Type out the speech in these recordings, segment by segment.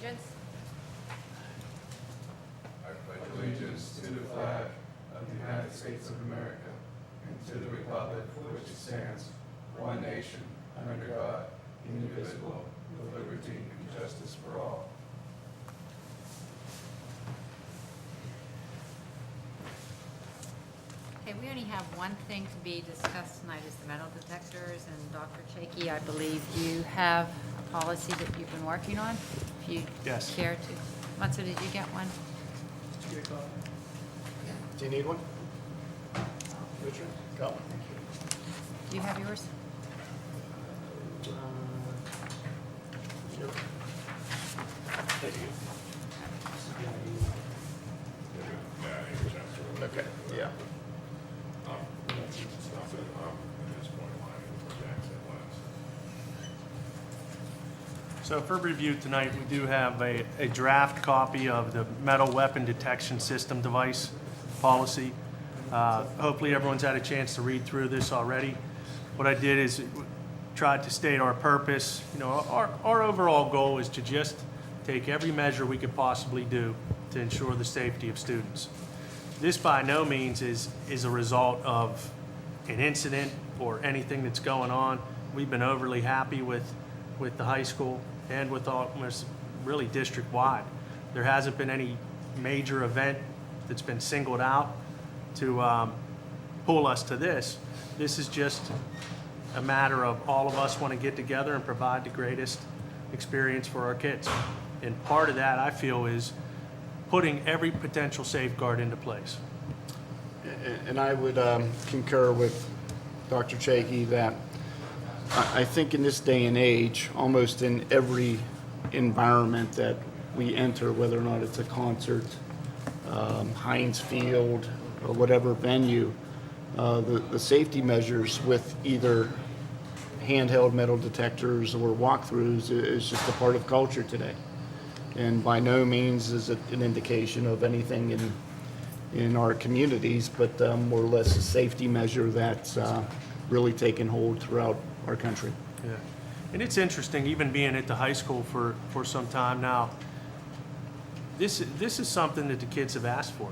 allegiance. I pledge allegiance to the flag of the United States of America and to the republic for which it stands, one nation, under God, indivisible, with liberty and justice for all. Okay, we only have one thing to be discussed tonight is the metal detectors, and Dr. Chakey, I believe you have a policy that you've been working on. If you Yes. care to. Matsu, did you get one? Do you need one? Richard? Got one. Do you have yours? Okay, yeah. So for review tonight, we do have a draft copy of the metal weapon detection system device policy. Hopefully everyone's had a chance to read through this already. What I did is tried to state our purpose. You know, our overall goal is to just take every measure we could possibly do to ensure the safety of students. This by no means is a result of an incident or anything that's going on. We've been overly happy with the high school and with almost really district-wide. There hasn't been any major event that's been singled out to pull us to this. This is just a matter of all of us want to get together and provide the greatest experience for our kids. And part of that, I feel, is putting every potential safeguard into place. And I would concur with Dr. Chakey that I think in this day and age, almost in every environment that we enter, whether or not it's a concert, Heinz Field, or whatever venue, the safety measures with either handheld metal detectors or walkthroughs is just a part of culture today. And by no means is it an indication of anything in our communities, but more or less a safety measure that's really taken hold throughout our country. Yeah. And it's interesting, even being at the high school for some time now, this is something that the kids have asked for.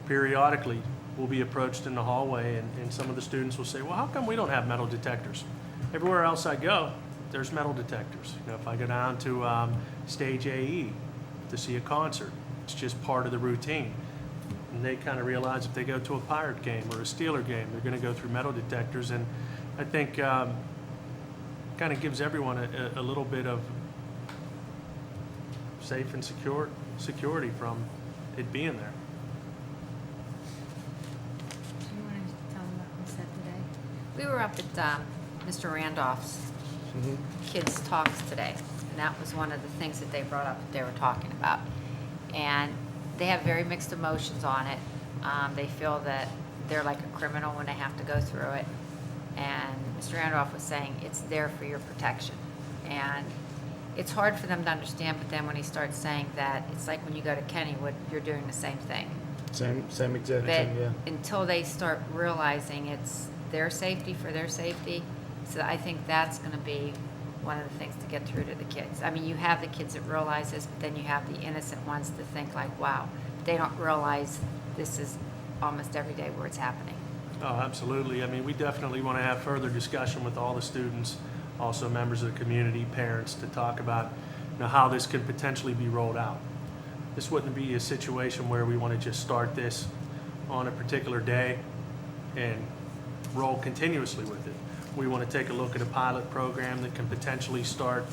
Periodically, we'll be approached in the hallway and some of the students will say, well, how come we don't have metal detectors? Everywhere else I go, there's metal detectors. You know, if I go down to Stage AE to see a concert, it's just part of the routine. And they kind of realize if they go to a Pirate game or a Steeler game, they're going to go through metal detectors. And I think kind of gives everyone a little bit of safe and security from it being there. Do you want to tell them what we said today? We were up at Mr. Randolph's kids' talks today, and that was one of the things that they brought up that they were talking about. And they have very mixed emotions on it. They feel that they're like a criminal when they have to go through it. And Mr. Randolph was saying it's there for your protection. And it's hard for them to understand, but then when he starts saying that, it's like when you go to Kennywood, you're doing the same thing. Same exact But thing, yeah. until they start realizing it's their safety for their safety, so I think that's going to be one of the things to get through to the kids. I mean, you have the kids that realize this, but then you have the innocent ones to think like, wow, they don't realize this is almost every day where it's happening. Oh, absolutely. I mean, we definitely want to have further discussion with all the students, also members of the community, parents, to talk about how this could potentially be rolled out. This wouldn't be a situation where we want to just start this on a particular day and roll continuously with it. We want to take a look at a pilot program that can potentially start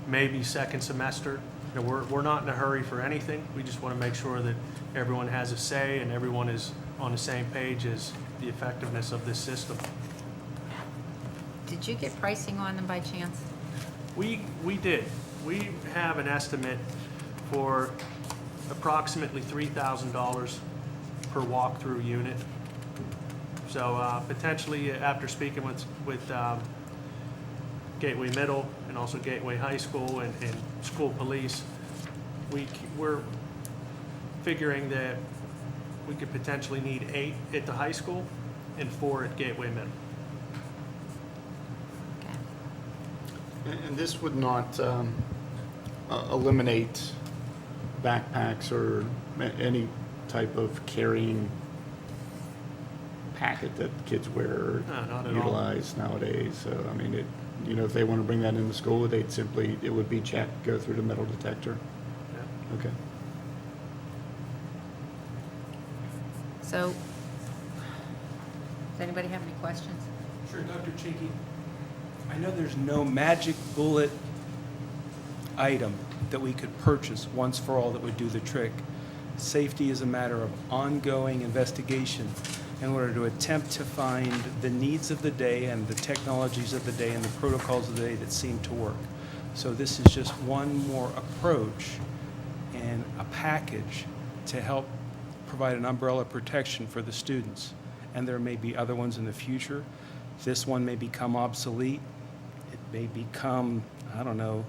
maybe second semester. You know, we're not in a hurry for anything. We just want to make sure that everyone has a say and everyone is on the same page as the effectiveness of this system. Did you get pricing on them by chance? We did. We have an estimate for approximately $3,000 per walkthrough unit. So potentially, after speaking with Gateway Middle and also Gateway High School and school police, we're figuring that we could potentially need 8 at the high school and 4 at Gateway Middle. Okay. And this would not eliminate backpacks or any type of carrying packet that kids wear or No, not at all. utilize nowadays. So, I mean, if they want to bring that into school, it would be checked, go through the metal detector. Yeah. Okay. So, does anybody have any questions? Sure, Dr. Cheeky. I know there's no magic bullet item that we could purchase once for all that would do the trick. Safety is a matter of ongoing investigation in order to attempt to find the needs of the day and the technologies of the day and the protocols of the day that seem to work. So this is just one more approach and a package to help provide an umbrella protection for the students. And there may be other ones in the future. This one may become obsolete. It may become, I don't know,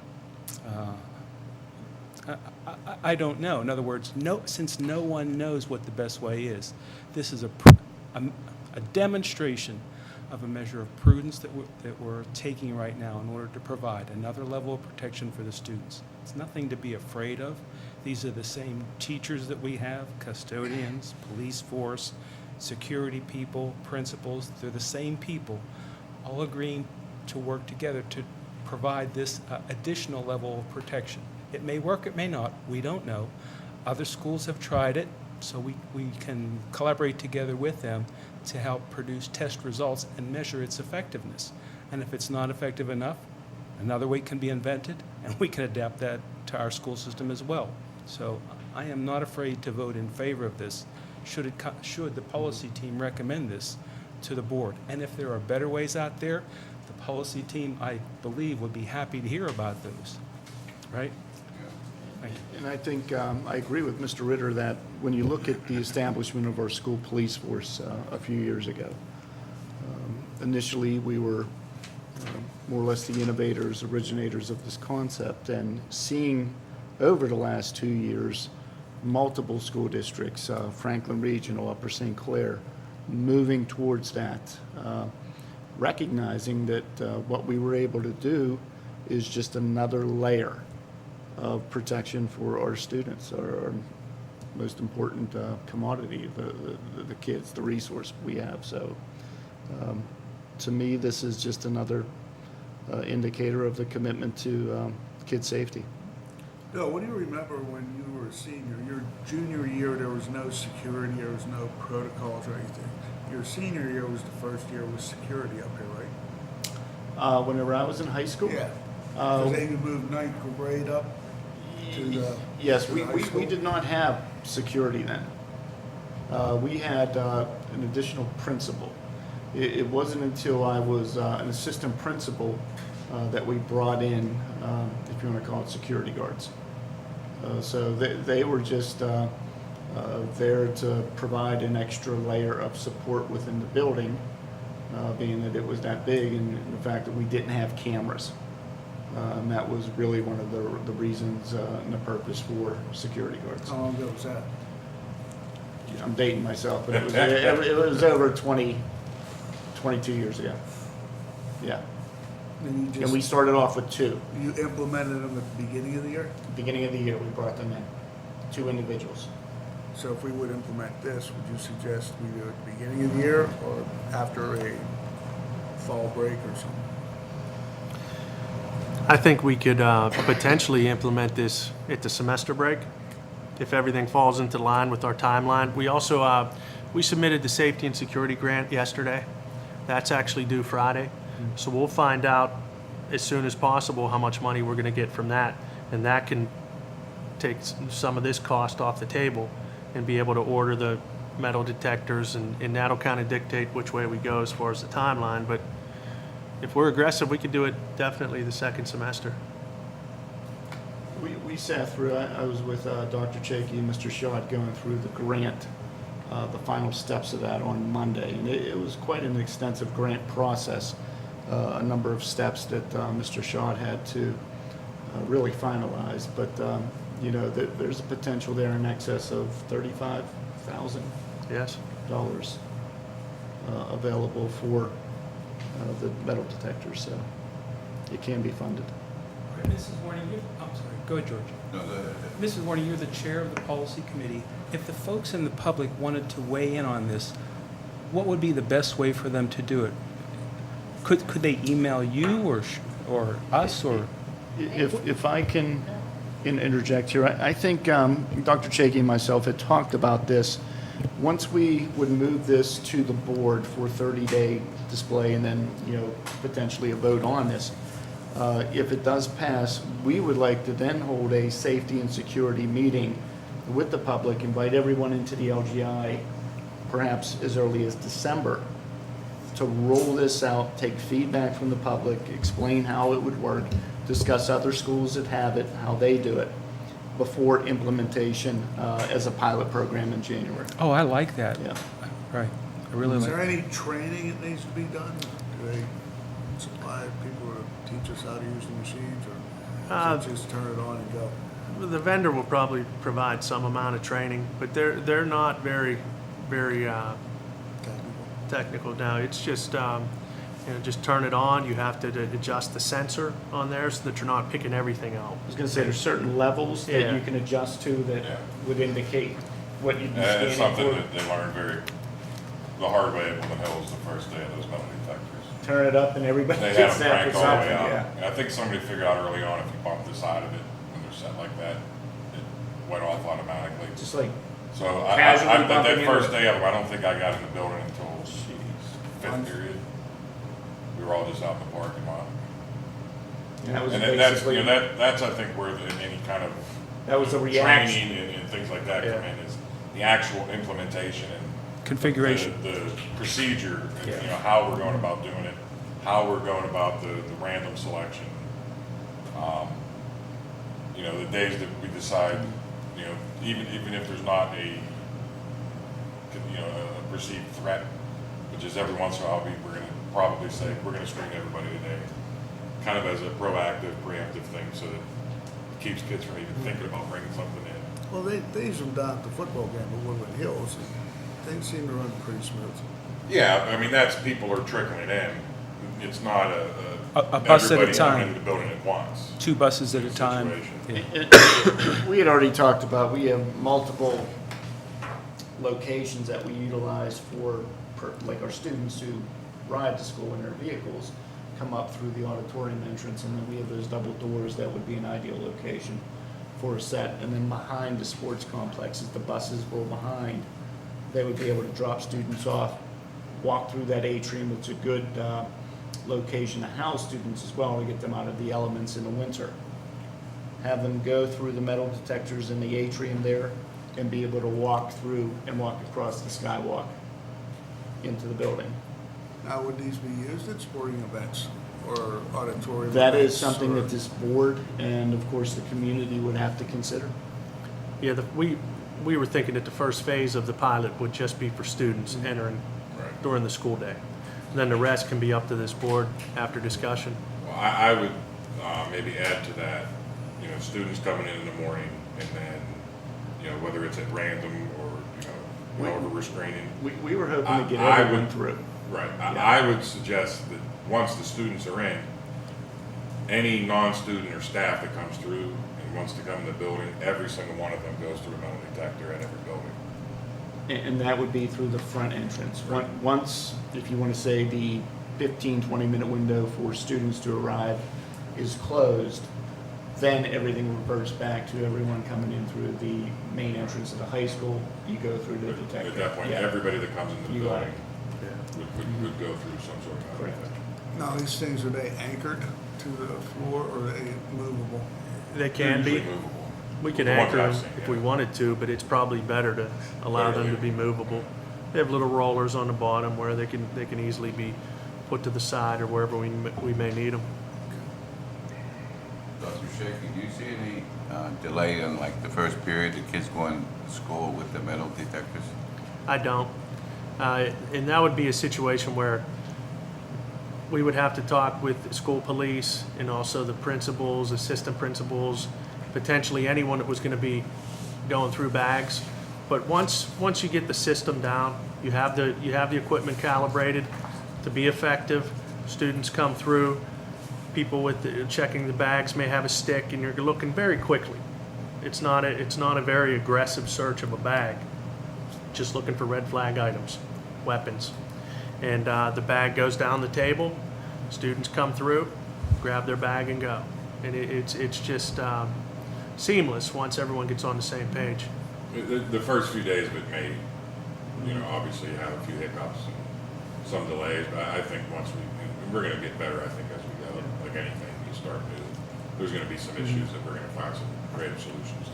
I don't know. In other words, since no one knows what the best way is, this is a demonstration of a measure of prudence that we're taking right now in order to provide another level of protection for the students. It's nothing to be afraid of. These are the same teachers that we have, custodians, police force, security people, principals. They're the same people, all agreeing to work together to provide this additional level of protection. It may work, it may not, we don't know. Other schools have tried it, so we can collaborate together with them to help produce test results and measure its effectiveness. And if it's not effective enough, another way can be invented, and we can adapt that to our school system as well. So I am not afraid to vote in favor of this, should the policy team recommend this to the board. And if there are better ways out there, the policy team, I believe, would be happy to hear about those, right? Thank you. And I think I agree with Mr. Ritter that when you look at the establishment of our school police force a few years ago, initially we were more or less the innovators, originators of this concept, and seeing over the last 2 years multiple school districts, Franklin Regional, Upper St. Clair, moving towards that, recognizing that what we were able to do is just another layer of protection for our students, our most important commodity, the kids, the resource we have. So to me, this is just another indicator of the commitment to kid safety. Bill, what do you remember when you were a senior? Your junior year, there was no security, there was no protocols or anything. Your senior year was the first year with security up here, right? Whenever I was in high school? Because then you moved ninth grade up to the... Yes, to the high we school? did not have security then. We had an additional principal. It wasn't until I was an assistant principal that we brought in, if you want to call it, security guards. So they were just there to provide an extra layer of support within the building, being that it was that big, and the fact that we didn't have cameras. And that was really one of the reasons and the purpose for security guards. How long ago was that? I'm dating myself, but it was over 22 years ago. Yeah. And you And we just, started off with 2. you implemented them at the beginning of the year? Beginning of the year, we brought them in, 2 individuals. So if we would implement this, would you suggest we do it at the beginning of the year or after a fall break or something? I think we could potentially implement this at the semester break, if everything falls into line with our timeline. We also, we submitted the safety and security grant yesterday. That's actually due Friday. So we'll find out as soon as possible how much money we're going to get from that. And that can take some of this cost off the table and be able to order the metal detectors. And that'll kind of dictate which way we go as far as the timeline. But if we're aggressive, we could do it definitely the second semester. We sat through, I was with Dr. Chakey and Mr. Schott going through the grant, the final steps of that on Monday. And it was quite an extensive grant process, a number of steps that Mr. Schott had to really finalize. But, you know, there's a potential there in excess of $35,000 Yes. available for the metal detectors. So it can be funded. Mrs. Warning, I'm sorry, go ahead, George. No, go ahead. Mrs. Warning, you're the chair of the policy committee. If the folks in the public wanted to weigh in on this, what would be the best way for them to do it? Could they email you or us or? If I can interject here, I think Dr. Chakey and myself had talked about this. Once we would move this to the board for 30-day display and then, potentially a vote on this, if it does pass, we would like to then hold a safety and security meeting with the public, invite everyone into the LGI, perhaps as early as December, to roll this out, take feedback from the public, explain how it would work, discuss other schools that have it, how they do it, before implementation as a pilot program in January. Oh, I like that. Yeah. Right. I really Is like there that. any training that needs to be done? Do they supply people to teach us how to use the machines, or is it just turn it on and go? The vendor will probably provide some amount of training, but they're not very technical now. It's just, just turn it on. You have to adjust the sensor on there so that you're not picking everything out. I was going to say, there's certain levels that Yeah. you can adjust to that would indicate what you'd be And scanning it's something for. that they learned the hard way at Woodland Hills the first day of those metal detectors. Turn it up and everybody They gets have them that for cranked all the way something, out. yeah. And I think somebody figured out early on if you bump the side of it when they're set like that, it went off automatically. Just like, So casually that bumping first into day of them, I don't think I got in the building until fifth period. We were all just out in the parking lot. that was And then that's, basically, that's I think where any kind of that was a reaction. training and things like that come Yeah. in, is the actual implementation and Configuration. the procedure, and, Yeah. how we're going about doing it, how we're going about the random selection. The days that we decide, even if there's not a perceived threat, which is every once in a while, we're going to probably say, we're going to screen everybody today, kind of as a proactive, preemptive thing, so that it keeps kids from even thinking about bringing something in. Well, they use them down at the football game at Woodland Hills, and things seem to run pretty smooth. Yeah, I mean, that's, people are trickling in. It's not A bus at a everybody time. coming into the building at once. 2 buses at a time. Situation. Yeah. We had already talked about, we have multiple locations that we utilize for, like our students who ride to school in their vehicles, come up through the auditorium entrance, and then we have those double doors that would be an ideal location for a set. And then behind the sports complexes, the buses go behind, they would be able to drop students off, walk through that atrium. It's a good location to house students as well, to get them out of the elements in the winter. Have them go through the metal detectors in the atrium there and be able to walk through and walk across the skywalk into the building. Now, would these be used at sporting events or auditorium? That is events, something or- that this board and of course the community would have to consider. Yeah, we were thinking that the first phase of the pilot would just be for students entering Right. during the school day. Then the rest can be up to this board after discussion. Well, I would maybe add to that, students coming in the morning, and then, whether it's at random or, however we're screening. We were hoping to get I everyone would- through. Right. Yeah. I would suggest that once the students are in, any non-student or staff that comes through and wants to come in the building, every single one of them goes through a metal detector at every building. And that would be through the front entrance. Once, if you want to say the 15, 20-minute window for students to arrive is closed, then everything reverts back to everyone coming in through the main entrance of the high school. You go through the detector. At that point, Yeah. everybody that comes into the You got building Yeah. would go through some sort of metal Correct. detector. Now, these things, are they anchored to the floor, or are they movable? They can They're be. usually movable. We could The ones anchor that I've them seen, if yeah. we wanted to, but it's probably better to allow them to be movable. They have little rollers on the bottom where they can easily be put to the side or wherever we may need them. Dr. Shaky, do you see any delay in like the first period, the kids going to school with the metal detectors? I don't. And that would be a situation where we would have to talk with the school police and also the principals, assistant principals, potentially anyone that was going to be going through bags. But once you get the system down, you have the equipment calibrated to be effective. Students come through, people checking the bags may have a stick, and you're looking very quickly. It's not a very aggressive search of a bag. Just looking for red flag items, weapons. And the bag goes down the table, students come through, grab their bag and go. And it's just seamless once everyone gets on the same page. The first few days of it may, obviously have a few hiccups and some delays, but I think once we're going to get better, I think, as we go. Like anything you start to, there's going to be some issues that we're going to find some creative solutions to.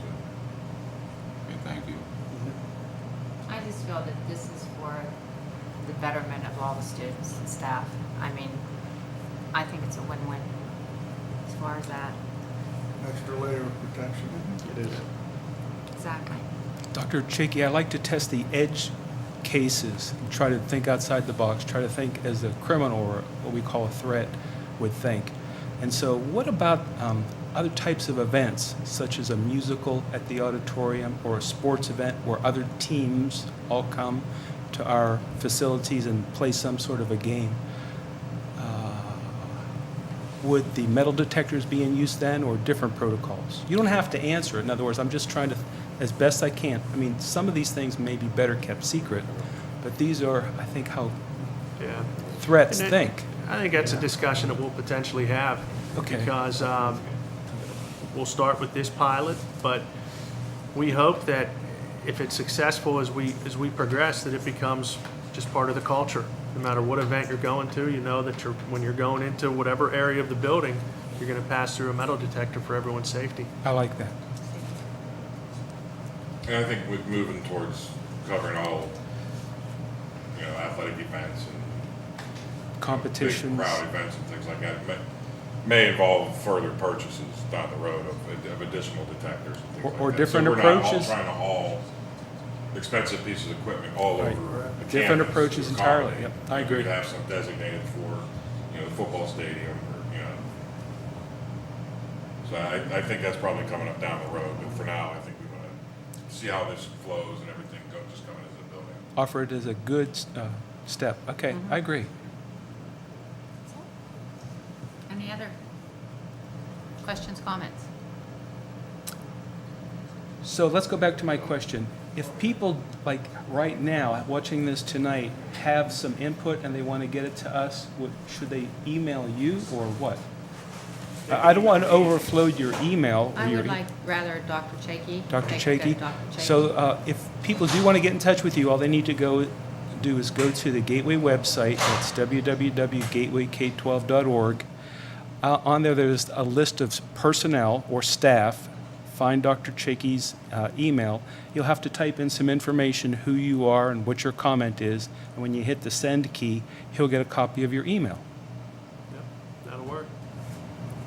Okay, thank you. I just feel that this is for the betterment of all the students and staff. I mean, I think it's a win-win as far as that. Extra layer of protection. It is. Exactly. Dr. Chakey, I like to test the edge cases, and try to think outside the box, try to think as a criminal or what we call a threat would think. And so what about other types of events, such as a musical at the auditorium or a sports event where other teams all come to our facilities and play some sort of a game? Would the metal detectors be in use then, or different protocols? You don't have to answer it. In other words, I'm just trying to, as best I can. I mean, some of these things may be better kept secret, but these are, I think, how Yeah. threats And think. I think that's a discussion that we'll potentially have. Okay. Because we'll start with this pilot, but we hope that if it's successful as we progress, that it becomes just part of the culture. No matter what event you're going to, you know that when you're going into whatever area of the building, you're going to pass through a metal detector for everyone's safety. I like that. And I think with moving towards covering all, athletic events and big Competitions. crowd events and things like that may involve further purchases down the road of additional detectors and things Or like that. different So we're not approaches. all trying to haul expensive pieces of equipment all Right. over the Different campus approaches to entirely. accommodate. Yep, I agree. We could have some designated for, the football stadium or, So I think that's probably coming up down the road, but for now, I think we want to see how this flows and everything just coming into the building. Offer it as a good step. Okay, I agree. Any other questions, comments? So let's go back to my question. If people, like right now, watching this tonight, have some input and they want to get it to us, should they email you or what? I don't want to overflow your email. I would like rather Dr. Chakey. Dr. Dr. Chakey. Chakey. So if people do want to get in touch with you, all they need to do is go to the Gateway website. That's www.gatewayk12.org. On there, there's a list of personnel or staff. Find Dr. Chakey's email. You'll have to type in some information, who you are and what your comment is. And when you hit the send key, he'll get a copy of your email. Yep, that'll work.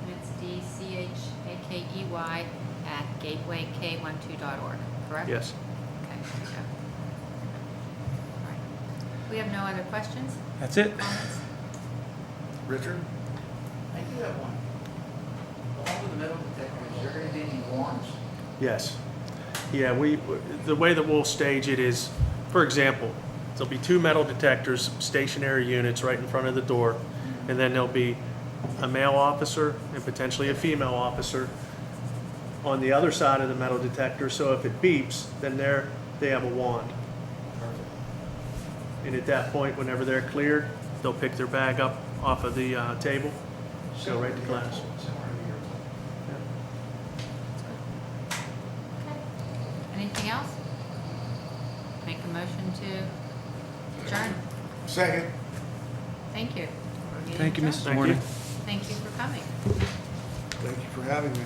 And it's dchakey@gatewayk12.org, correct? Yes. Okay, there you go. All right. We have no other questions, That's it. comments? Richard? I do have one. All of the metal detectors, is there going to be any warrants? Yes. Yeah, the way that we'll stage it is, for example, there'll be 2 metal detectors, stationary units right in front of the door, and then there'll be a male officer and potentially a female officer on the other side of the metal detector, so if it beeps, then they have a wand. And at that point, whenever they're cleared, they'll pick their bag up off of the table, go right to class. Okay. Anything else? Make a motion to adjourn. Second. Thank you. Thank you, Meeting Mrs. adjourned. Thank you. Warner. Thank you for coming. Thank you for having me.